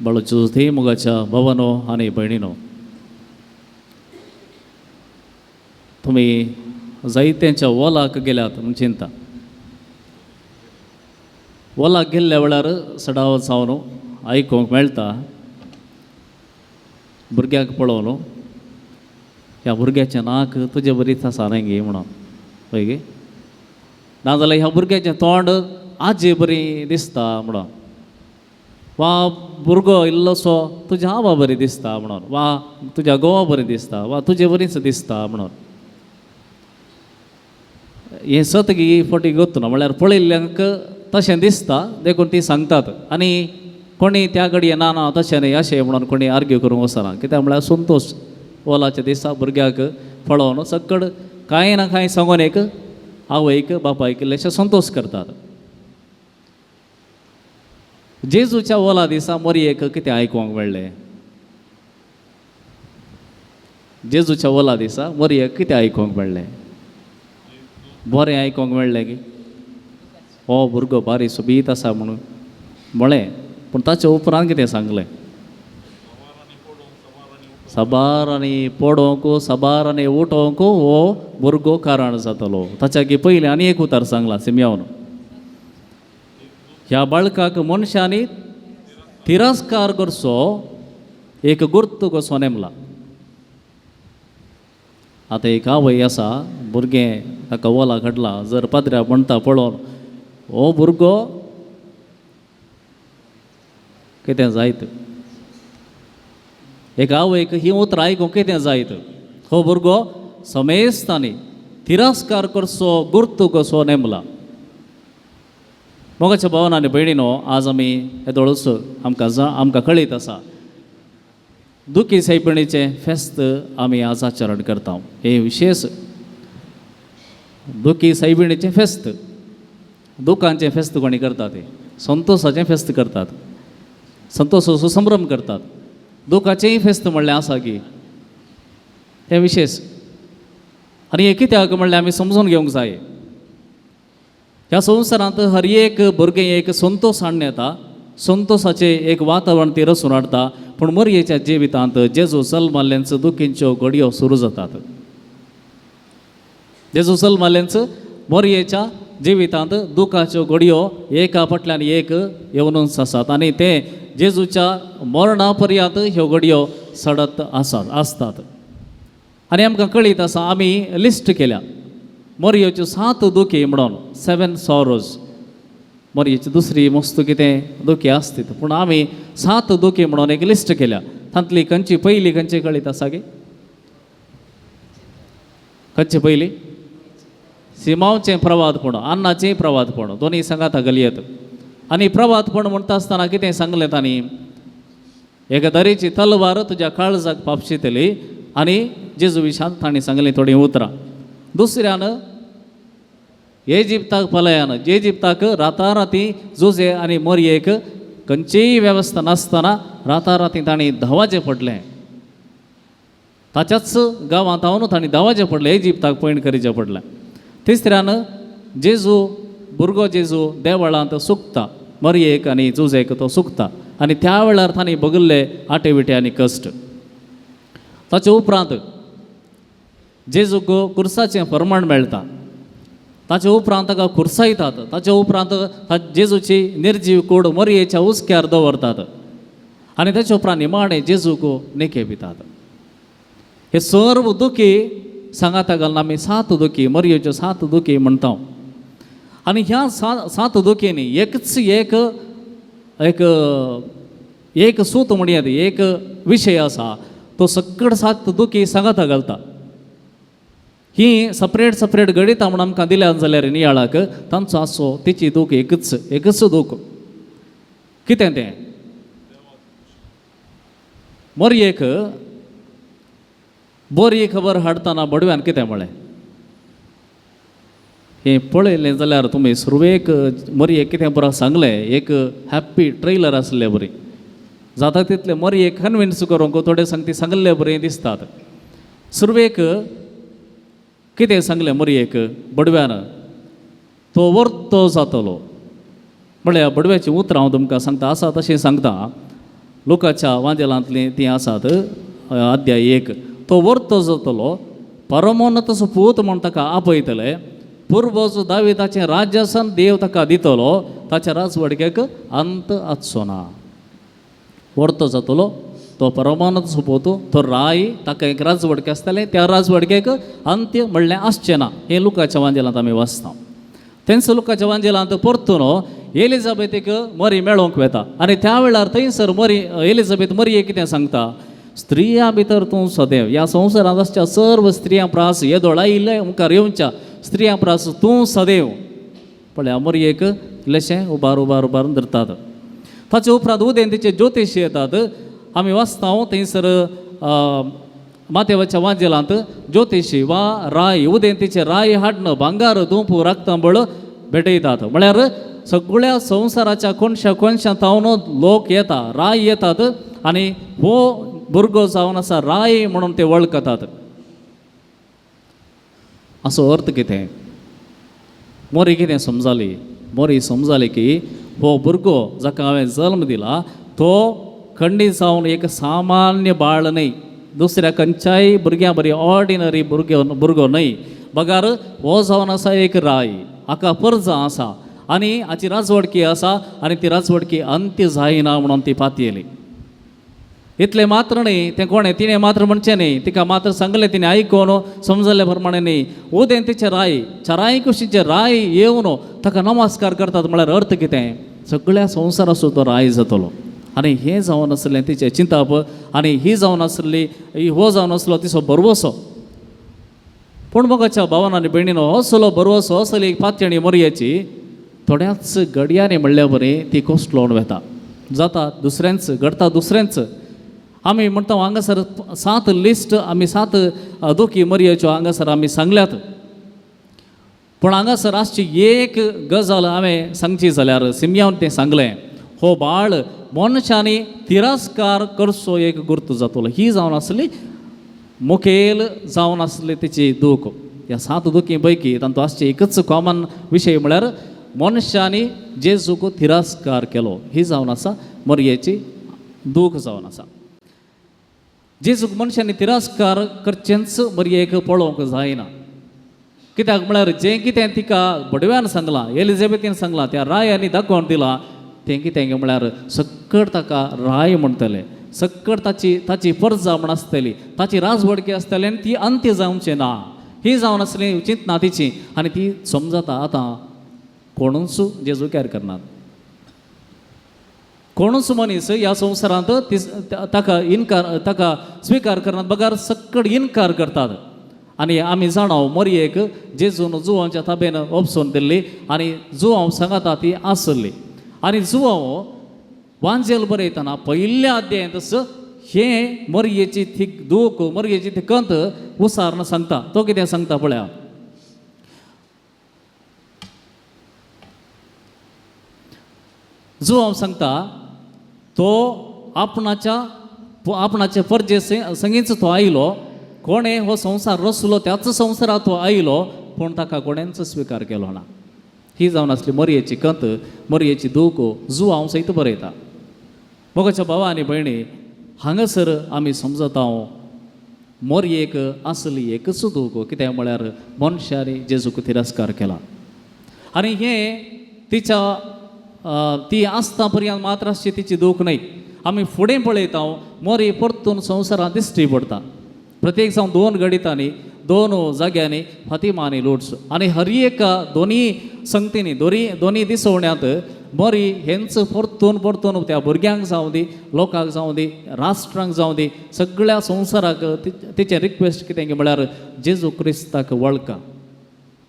बाळूच्यो धीय मुगाच्या भावांनो आनी भयणींनो, तुम्ही जायत्यांच्या वॉलाक गेल्यात म्हूण चिंता. वॉलाक गेल्ल्या वेळार सडाव जावन आयकूंक मेळटा, भुरग्याक पळोवन ह्या भुरग्याचें नाक तुजे बरीच आसा न्हय गे म्हणून, पळय गे. नाजाल्यार ह्या भुरग्याचें तोंड आजी बरी दिसता म्हणून, वा भुरगो इल्लोसो तुज्या आवय बरी दिसता म्हणून, वा तुज्या घोवा बरी दिसता, वा तुजे बरीच दिसता म्हणून. हें सतगी फावटी गोतूना म्हळ्यार पळयल्ल्यांक तशें दिसता देखून ती सांगतात. आनी कोणी त्या घडये ना ना तशें न्हय अशें म्हणून कोणी आर्ग्यू करूंक वचना. कित्याक म्हळ्यार संतोश वॉलाच्या दिसा भुरग्याक पळोवन सकड कांय ना कांय सांगून एक आवयक बापायक इल्लेशें संतोश करतात. जेजूच्या वॉला दिसा मरयेक कितें आयकूंक मेळ्ळें? जेजूच्या वॉला दिसा मरयेक कितें आयकूंक मेळ्ळें? बरें आयकूंक मेळ्ळें की हो भुरगो बारी सोबीत आसा म्हणून म्हळें. पूण ताचे उपरांत कितें सांगलें? साबार आनी पडोवंक साबार आनी उठोवंक हो भुरगो कारण जातलो. ताच्या पयलीं आनी एक उतार सांगला सिम्योन. ह्या बाळकाक मनशांनी तिरस्कार करचो एक गुर्त कसो नेमला. आतां एक आवय आसा, भुरगें ताका वॉला घडला, जर पाद्र्या म्हणटा पळोवन हो भुरगो कितें जायत? एक आवयक ही उतरां आयकूंक कितें जायत? हो भुरगो समेस्तांनी तिरस्कार करचो गुर्त कसो नेमला. मोगाच्या भावांनो आनी भयणींनो, आज आमी येदोळूच आमकां कळीत आसा दुखी सैपणीचें फेस्त आमी आज आचरण करता. हे विशेष दुखी सैबिणीचें फेस्त, दुखांचें फेस्त कोणी करतात? ते संतोशाचें फेस्त करतात, संतोशाचो संभ्रम करतात. दुखाचेंय फेस्त म्हणलें आसा की तें विशेष. आनी हे कित्याक म्हणल्यार आमी समजून घेवंक जाय. ह्या संवसारांत हर एक भुरगें एक संतोश हाडून येता, संतोशाचें एक वातावरण ती रचून हाडटा. पूण मरयेच्या जिवितांत जेजू जल्माल्यांचो दुखींच्यो घडयो सुरू जातात. जेजू जल्माल्यांचो मरयेच्या जिवितांत दुखाच्यो घडयो एका फाटल्यान एक येवनूच आसात. आनी ते जेजूच्या मरणा पर्यंत ह्यो घडयो सडत आसतात. आनी आमकां कळीत आसा, आमी लिस्ट केल्या मरयेच्यो 7 दुखी म्हणून, 7 सॉरोज. मरयेची दुसरी मस्त कितें दुखी आसतात, पूण आमी 7 दुखी म्हणून एक लिस्ट केल्या. तांतली खंयची पयली खंयची कळीत आसा गे? खंयची पयली? सिमांवचें प्रवादपण, अन्नाचें प्रवादपण, दोनी सांगात घालयेत. आनी प्रवादपण म्हणटा आसतना कितें सांगलें तांणी? एक दरेची तलवार तुज्या काळजाक पापशितली. आनी जेजू विशांत तांणी सांगलीं थोडीं उतरां. दुसऱ्यान इजिप्ताक पलायन, इजिप्ताक राताराती झुजे आनी मरयेक खंयचीय वेवस्था नासतना राताराती तांणी धांवाचें पडलें. ताच्याच गांवांत हांव तांणी धांवाचें पडलें, इजिप्ताक पयण करीचें पडलें. तिसऱ्यान जेजू भुरगो जेजू देवळांत सुकता, मरयेक आनी झुजेक तो सुकता. आनी त्या वेळार तांणी बगल्ले आटेविटे आनी कश्ट. ताचे उपरांत जेजूक कुर्साचें फर्माण मेळटा. ताचे उपरांत ताका खुर्सायतात. ताचे उपरांत जेजूची निर्जीव कूड मरयेच्या उस्क्यार दवरतात. आनी ताचे उपरांत निमाणें जेजूक नेके पितात. हे सर्व दुखी सांगाता घालून आमी 7 दुखी, मरयेच्यो 7 दुखी म्हणटा. आनी ह्या 7 दुखींनी एकच एक सूत म्हणयात, एक विशय आसा, तो सकड 7 दुखी सांगाता घालता. ही सपरेट गणितां म्हणून आमकां दिल्यात जाल्यार नियाळाक तांचो आसो तिची दूख एकच दूख. कितें तें? मरयेक बरी खबर हाडतना बडव्यान कितें म्हळें? हें पळयलें जाल्यार तुमी सुरवेक मरयेक कितें बरें सांगलें, एक हॅप्पी ट्रेलर आसलें बरी. जाता तितलें मरयेक कन्विन्स करूंक थोडे सांगती सांगलें बरें दिसतात. सुरवेक कितें सांगलें मरयेक बडव्यान? तो वर्तो जातलो. म्हळ्यार बडव्याची उतरां हांव तुमकां सांगता, आसा तशें सांगता. लुकाच्या वांजेलांतली ती आसात अध्याय 1. तो वर्तो जातलो परमोन्नत पूत म्हूण ताका आपयतले. पुर्वजो दाविदाचें राज्यासन देव ताका दितलो. ताच्या राजवडकेक अंत आसचो ना. वर्तो जातलो तो परमोन्नत सुपूत, तो राय, ताका एक राजवडके आसतले, त्या राजवडकेक अंत्य म्हणलें आसचें ना. हें लुकाच्या वांजेलांत आमी वाचता. तेंच लुकाच्या वांजेलांत परतून एलिझाबेथीक मरी मेळोवंक वेता आनी त्या वेळार थंयसर एलिझाबेथ मरयेक कितें सांगता, स्त्रियां भितर तूं सदैव, ह्या संवसारांत आसच्या सर्व स्त्रियां प्रास येदोळा इल्ले मुखार येवच्या स्त्रियां प्रास तूं सदैव. पळय मरयेक इल्लेशें उबार धरतात. ताचे उपरांत उदेन तिचे ज्योतिशी येतात. आमी वाचता थंयसर मातेवाच्या वांजेलांत ज्योतिशी वा राय, उदेन तिचे राय हाडणं, भांगार धूप रक्तांबळ भेटयतात. म्हळ्यार सगळ्या संवसाराच्या कोनशांतावन लोक येता, राय येतात आनी हो भुरगो जावन आसा राय म्हणून ते वळखतात. असो अर्थ कितें? मोरी कितें समजाली? मोरी समजाली की हो भुरगो जाका हांवें जल्म दिला तो खंडीत जावन एक सामान्य बाळ न्हय, दुसऱ्या खंयच्याय भुरग्यां बरी ऑर्डिनरी भुरगो न्हय. बगार हो जावन आसा एक राय, हाका परजां आसा आनी हाची राजवडकी आसा आनी ती राजवडकी अंत्य जायना म्हणून ती पातयेली. इतलें मात्र न्ही, तें कोणें तिणें मात्र म्हणचें न्ही, तिका मात्र सांगलें तिणें आयकोन समजले प्रमाणे न्ही. उदेन तिचे राय, चराय कुशीचे राय येवन ताका नमस्कार करतात. म्हळ्यार अर्थ कितें? सगळ्या संवसाराचो तो राय जातलो. आनी हें जावन आसलें तिचें चिंतप आनी ही जावन आसली, हो जावन आसलो तिचो बरवसो. पूण मोगाच्या भावान आनी भयणीनो, असलो बरवसो, असली एक पातयणी मरयेची थोड्याच घडयांनी म्हणल्या बरी ती कोसलोवन वेता. जाता दुसऱ्यांच, घडता दुसऱ्यांच. आमी म्हणटा हांगासर 7 लिस्ट, आमी 7 दोखी मरयेच्यो हांगासर आमी सांगल्यात. पूण हांगासर आसची एक गजाल हांवें सांगची जाल्यार सिमयान तें सांगलें, हो बाळ मनशांनी तिरस्कार करचो एक गुर्त जातलो. ही जावन आसली मुखेल जावन आसली तिची दूख. ह्या 7 दुखी पैकी तांचो आसचे एकच कॉमन विशय म्हळ्यार मनशांनी जेजूक तिरस्कार केलो. ही जावन आसा मरयेची दूख जावन आसा. जेजूक मनशांनी तिरस्कार करचेंच मरयेक पळोवंक जायना. कित्याक म्हळ्यार जें कितें तिका बडव्यान सांगलां, एलिझाबेथीन सांगलां, त्या रायांनी दाखोवन दिलां, तें कितें म्हळ्यार सक्कड ताका राय म्हणटले, सक्कड ताची परजा म्हण आसतली, ताची राजवडकी आसतली आनी ती अंत्य जावचें ना. ही जावन आसली चिंतना तिची आनी ती समजता. आतां कोणूच जेजू कॅर करनात. कोणूच मनीस ह्या संवसारांत ताका स्विकार करनात. बगार सक्कड इन्कार करतात. आनी आमी जाणाव मरयेक जेजून जुवांच्या ताबेन ओपसून दिल्ली आनी जुवांव सांगता ती आसली. आनी जुवांव वांजेल बरयतना पयल्या अध्यायांत हे मरयेची ती दूख, मरयेची ती कंत उसारण सांगता. तो कितें सांगता पळया. जुवांव सांगता तो आपणाचे परजे संगीच तो आयलो. कोणें हो संवसार रचलो त्याच संवसारांत तो आयलो, पूण ताका कोणेंच स्विकार केलो ना. ही जावन आसली मरयेची कंत, मरयेची दूख जुवांव सयत बरयता. मोगाच्या भावा आनी भयणी, हांगासर आमी समजता मरयेक आसली एकच दूख. कितें म्हळ्यार मनशांनी जेजूक तिरस्कार केला. आनी हें ती आसता पर्यंत मात्र आसची तिची दूख न्हय. आमी फुडें पळयता मोरी परतून संवसारांत दिश्टी पडटा. प्रत्येक जावन 2 गडितांनी 2 जाग्यांनी फातिमा आनी लुड्स आनी हर एक दोनी संगतींनी दोनी दिसवण्यांत मोरी हेंच परतून त्या भुरग्यांक जावं दी, लोकांक जावं दी, राष्ट्रांक जावं दी, सगळ्या संवसाराक तिचें रिक्वेस्ट कितें म्हळ्यार जेजू क्रिस्ताक वळखा.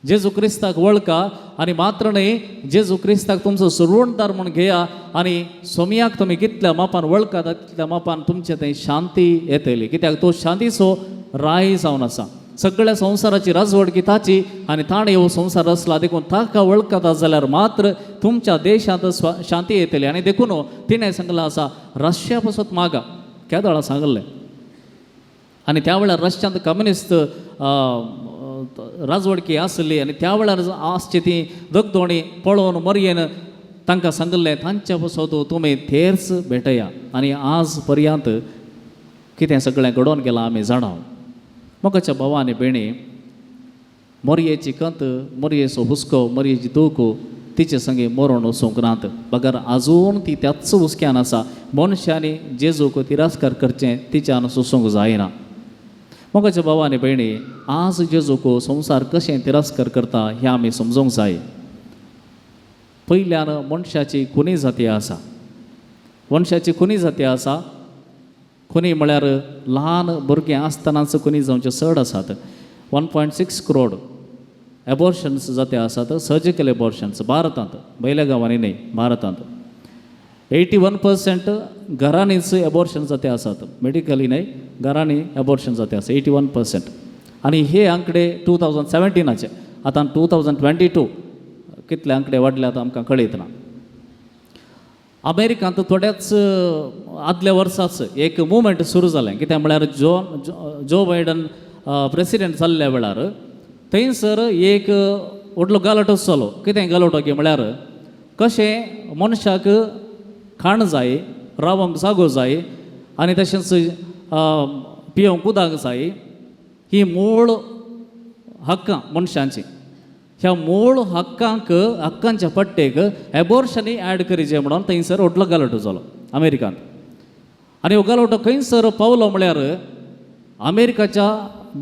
जेजू क्रिस्ताक वळखा आनी मात्र न्ही, जेजू क्रिस्ताक तुमचो सुरवणदार म्हूण घेया आनी सोमयाक तुमी कितल्या मापान वळखात तितल्या मापान तुमचे थंय शांती येतली. कित्याक तो शांतीचो राय जावन आसा. सगळ्या संवसाराची राजवडकी ताची आनी ताणें हो संवसार रचला. देखून ताका वळखता जाल्यार मात्र तुमच्या देशांत शांती येतली. आनी देखून तिणें सांगलां आसा रशिया पासत मागा. केदोळा सांगलें. आनी त्या वेळार रशियांत कम्युनिस्ट राजवडकी आसली आनी त्या वेळार आसची ती दगदोणी पळोवन मरयेन तांकां सांगलें तांच्या पासून तुमी थेरच भेटया आनी आज पर्यंत कितें सगळें घडोवन गेलां आमी जाणां. मोगाच्या भावा आनी भयणी, मोरयेची कंत, मोरयेचो हुस्को, मोरयेची दूख तिचे संगे मरोन वचूंक नात. बगर आजून ती त्याच हुस्क्यान आसा. मनशांनी जेजूक तिरस्कार करचें तिच्यान सोसूंक जायना. मोगाच्या भावा आनी भयणी, आज जेजूक संवसार कशें तिरस्कार करता हें आमी समजूंक जाय. पयल्यान मनशाची खुनी जाती आसा. मनशाची खुनी जाती आसा. खुनी म्हळ्यार ल्हान भुरगें आसतनाच खुनी जावचे चड आसात. 1.6 करोड एबॉर्शन्स जाते आसात, सर्जिकल एबॉर्शन्स भारतांत, भायल्या गांवांनी न्ही, भारतांत. 81% घरांनीच एबॉर्शन जाते आसात, मेडिकली न्ही, घरांनी एबॉर्शन जाते आसा 81%. आनी हे आंकडे 2017चे. आतां 2022 कितले आंकडे वाडल्यात आमकां कळयत ना. अमेरिकांत थोड्याच आदल्या वर्साच एक मुवमेंट सुरू जालें. कित्याक म्हळ्यार जो बायडन प्रेसिडेंट जाल्ल्या वेळार थंयसर एक व्हडलो गालटो जालो. कितें गालटो की म्हळ्यार कशें मनशाक खाण जाय, रावंक जागो जाय आनी तशेंच पिवंक उदक जाय. ही मूळ हक्कां मनशांची. ह्या मूळ हक्कांच्या पट्टेक एबॉर्शनय ॲड करीचे म्हणून थंयसर व्हडलो गालटो जालो अमेरिकांत. आनी हो गालटो खंयसर पावलो म्हळ्यार अमेरिकाच्या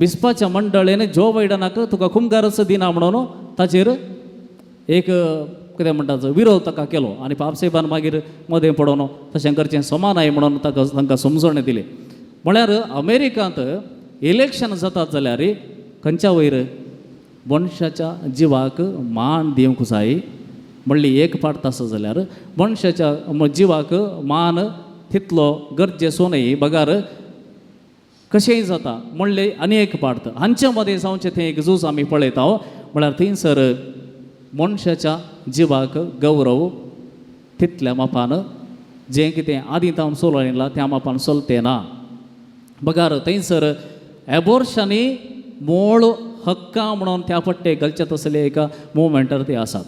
बिस्पाच्या मंडळीन जो बायडनाक तुका खुमगारच दिना म्हणून ताचेर एक कितें म्हणटात विरोध ताका केलो. आनी पापसाहेबान मागीर मदें पडोवन तशें करचें समान म्हणून तांकां समजण दिली. म्हळ्यार अमेरिकांत इलेक्शन जातात जाल्यार खंयच्या वयर मनशाच्या जिवाक मान दिवंक जाय. म्हणली एक पाट आसा जाल्यार मनशाच्या जिवाक मान तितलो गरजेचो न्ही. बगार कशेंय जाता म्हणले आनी एक पार्ट हांच्या मदें जावचें थंय एक झूज आमी पळयता. म्हळ्यार थंयसर मनशाच्या जिवाक गौरव तितल्या मापान जें कितें आदीं तावन चलोवन येयलां त्या मापान चलतें ना. बगार थंयसर एबॉर्शनी मूळ हक्कां म्हणून त्या पट्टे घालचे तसले एका मुवमेंटार ते आसात.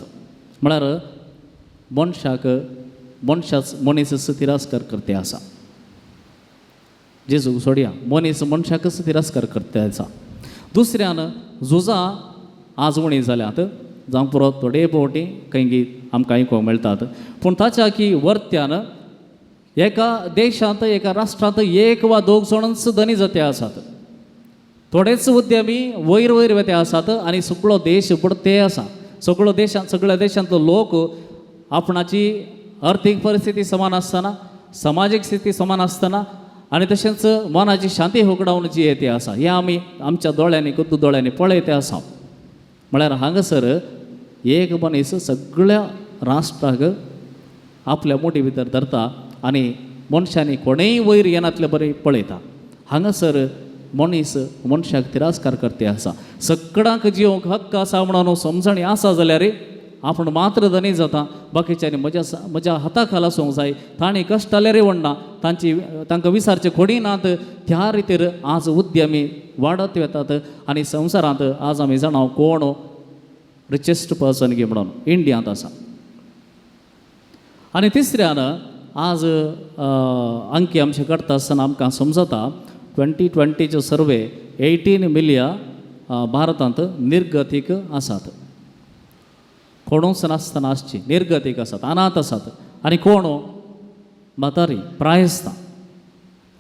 म्हळ्यार मनीस तिरस्कार करते आसा. जेजू सोडया, मनीस मनशाकच तिरस्कार करते आसा. दुसऱ्यान झुजां आजवणी जाल्यात जावं पुरो थोडे फावटी खंय आमकां आयकूंक मेळटात. पूण ताच्या की वर्त्यान एका देशांत एका राष्ट्रांत एक वा दोग जाणच धनी जाते आसात. थोडेच उद्यमी वयर वयर वेते आसात आनी सगळो देश बुडते आसा. सगळ्या देशांतलो लोक आपणाची अर्थीक परिस्थिती समान आसतना, समाजीक स्थिती समान आसतना आनी तशेंच मनाची शांती होगडावन जी येते आसा हें आमी आमच्या दोळ्यांनी गुद्द दोळ्यांनी पळयते आसा. म्हळ्यार हांगासर एक मनीस सगळ्या राष्ट्राक आपल्या मोटी भितर धरता आनी मनशांनी कोणेय वयर येनातले बरें पळयता. हांगासर मनीस मनशाक तिरस्कार करते आसा. सगळ्यांक जिवंक हक्क आसा म्हणून समजणी आसा जाल्यार आपण मात्र धनी जाता. बाकीच्यांनी म्हज्या हाता खाला आसूंक जाय. तांणी कश्टाले रेवण्णा, तांकां विचारचे खोडी नात. त्या रितीर आज उद्यमी वाडत वेतात आनी संवसारांत आज आमी जाणां कोण रिचेस्ट पर्सन गे म्हणून इंडियांत आसा. आनी तिसऱ्यान आज अंकी आमचे करता आसतना आमकां समजता 2020 सर्वे 18 मिलियन भारतांत निर्गतीक आसात. कोणूच नासतना आसची निर्गतीक आसात, अनाथ आसात. आनी कोण म्हातारी प्रायस्तां.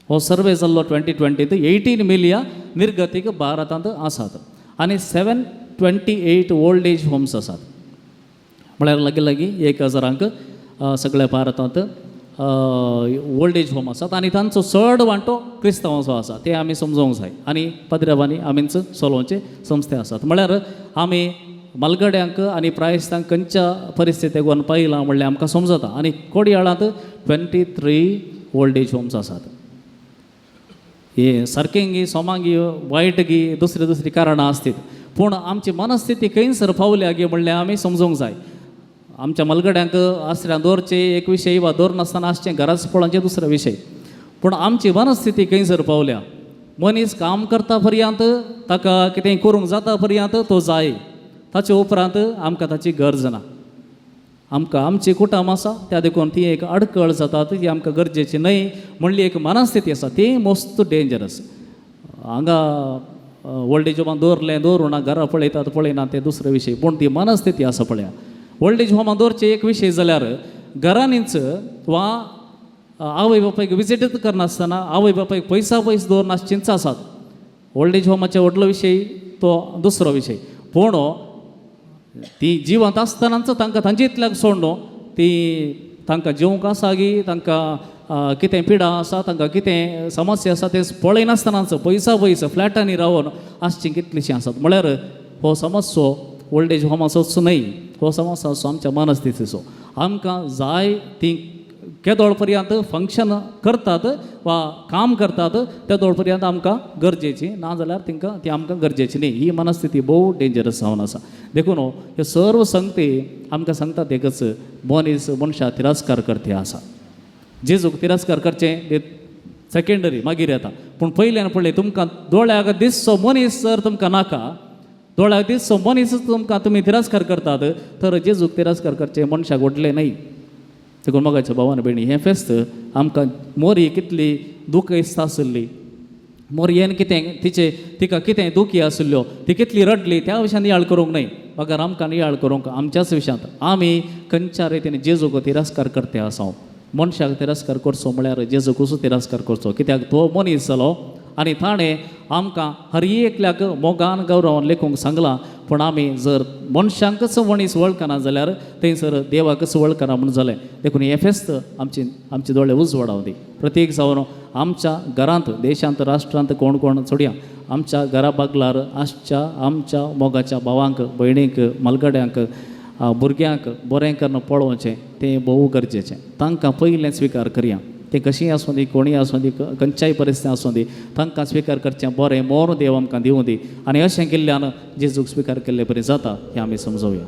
हो सर्वे जाल्लो 2020 18 मिलियन निर्गतीक भारतांत आसात. आनी 728 ओल्ड एज होम्स आसात. म्हळ्यार लागीं 1000 सगळ्या भारतांत ओल्ड एज होम आसात. आनी तांचो चड वांटो क्रिस्तांवांचो आसा. ते आमी समजूंक जाय. आनी पद्रवांनी आमीच चलोवचे संस्थे आसात. म्हळ्यार आमी मलगड्यांक आनी प्रायस्तांक खंयच्या परिस्थितीक व्हरून पळयलां म्हणल्यार आमकां समजता. आनी कोडयाळांत 23 ओल्ड एज होम्स आसात. हे सारकें गी सोमांग गी वायट गी दुसरी कारणां आसतात. पूण आमची मनस्थिती खंयसर पावल्या गे म्हणल्यार आमी समजूंक जाय. आमच्या मलगड्यांक आसऱ्यान दवरचे एक विशय वा दवर नासतना आसचें घराच पळोवचें दुसरो विशय. पूण आमची मनस्थिती खंयसर पावल्या. मनीस काम करता पर्यंत ताका कितेंय करूंक जाता पर्यंत तो जाय. ताचे उपरांत आमकां ताची गरज ना. आमकां आमची कुटुंब आसा त्या देखून ती एक अडकळ जाता ती आमकां गरजेची न्हय म्हणली एक मनस्थिती आसा ती मोस्ट डेंजरस. हांगा ओल्ड एज होमान दवरूं ना घरा पळयतात पळयना ते दुसरे विशय पूण ती मनस्थिती आसा पळया. ओल्ड एज होमान दवरचे एक विशय जाल्यार घरांनीच वा आवय बापायक विजिटच करनासतना आवय बापायक पयस दवरनास चिंचा आसात. ओल्ड एज होमाचे व्हडलो विशय तो दुसरो विशय पूण ती जिवंत आसतनाच तांकां तांचे इतल्याक सोडून ती तांकां जेवंक आसा गी तांकां कितें पिडा आसा तांकां कितें समस्या आसा तें पळयनासतनाच पयस फ्लॅटांनी रावन आसचीं कितलींशीं आसात. म्हळ्यार हो समस्या ओल्ड एज होमाचोच न्हय, हो समस्या असो आमच्या मनस्थितीचो. आमकां जाय ती केदोळ पर्यंत फंक्शन करतात वा काम करतात तेदोळ पर्यंत आमकां गरजेची ना जाल्यार तिंकां ती आमकां गरजेची न्ही. ही मनस्थिती भोव डेंजरस जावन आसा. देखून ह्यो सर्व संगती आमकां सांगतात एकच मनीस मनशा तिरस्कार करते आसा. जेजूक तिरस्कार करचें तें सेकेंडरी मागीर येता पूण पयल्यान पळय तुमकां दोळ्याक दिसचो मनीस जर तुमकां नाका दोळ्याक दिसचो मनीस तुमकां तुमी तिरस्कार करतात तर जेजूक तिरस्कार करचें मनशाक व्हडलें न्हय. देखून मोगाच्या भावान भयणी हें फेस्त आमकां मोरी कितली दुखयस्त आसली मोरयेन कितें तिका कितें दुखी आशिल्ल्यो ती कितली रडली त्या विशयान नियाळ करूंक न्हय. अगर आमकां नियाळ करूंक आमच्याच विशयांत आमी खंयच्या रितीन जेजूक तिरस्कार करते आसा. मनशाक तिरस्कार करचो म्हळ्यार जेजूकूच तिरस्कार करचो कित्याक तो मनीस जालो आनी ताणें आमकां हर एकल्याक मोगान गौरवान लेखूंक सांगलां. पूण आमी जर मनशांकच मनीस वळखना जाल्यार थंयसर देवाकच वळखना म्हूण जालें. देखून हें फेस्त आमचे दोळे उजवाडाव दी. प्रत्येक जावन आमच्या घरांत देशांत राष्ट्रांत कोण कोण चोडया आमच्या घरा बागलार आमच्या मोगाच्या भावांक भयणीक मलगड्यांक भुरग्यांक बरें करून पळोवचें तें भोव गरजेचें. तांकां पयलें स्विकार करया. तें कशींय आसूं दी कोणीय आसूं दी खंयच्याय परिस्थिती आसूं दी तांकां स्विकार करचें बरें मोर देव आमकां दिवं दी. आनी अशें केल्ल्यान जेजूक स्विकार केल्ले बरें जाता हें आमी समजोवया.